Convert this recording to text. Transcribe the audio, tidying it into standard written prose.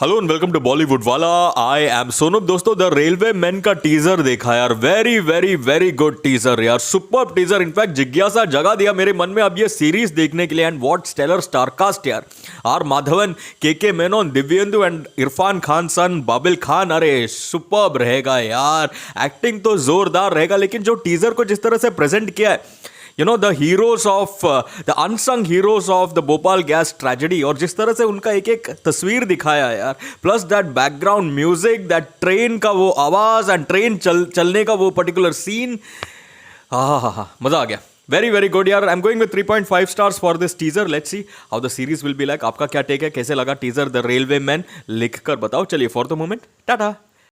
Hello and welcome to Bollywood वाला। I am Sonam. दोस्तों, the railway man का teaser देखा यार। Very very very good teaser यार, सुपर टीजर। इनफैक्ट जिज्ञासा जगा दिया मेरे मन में अब ये सीरीज देखने के लिए। एंड व्हाट स्टेलर स्टारकास्ट यार। आर माधवन, के मेनन, दिव्येंदु एंड इरफान खान सन बाबिल खान। अरे सुपर्ब रहेगा यार। एक्टिंग तो जोरदार रहेगा, लेकिन जो टीजर को जिस तरह से प्रेजेंट किया है, the heroes of the unsung heroes of the Bhopal gas tragedy, और जिस तरह से उनका एक एक तस्वीर दिखाया है यार, plus that background music, that train का वो आवाज एंड ट्रेन चलने का वो पर्टिकुलर सीन, हा मजा आ गया। वेरी वेरी गुड यार। I am going with 3.5 stars for this teaser. Let's see how the series will be like. आपका क्या टेक है, कैसे लगा टीजर द रेलवे मैन, लिख कर बताओ। चलिए फॉर द मोमेंट टाटा।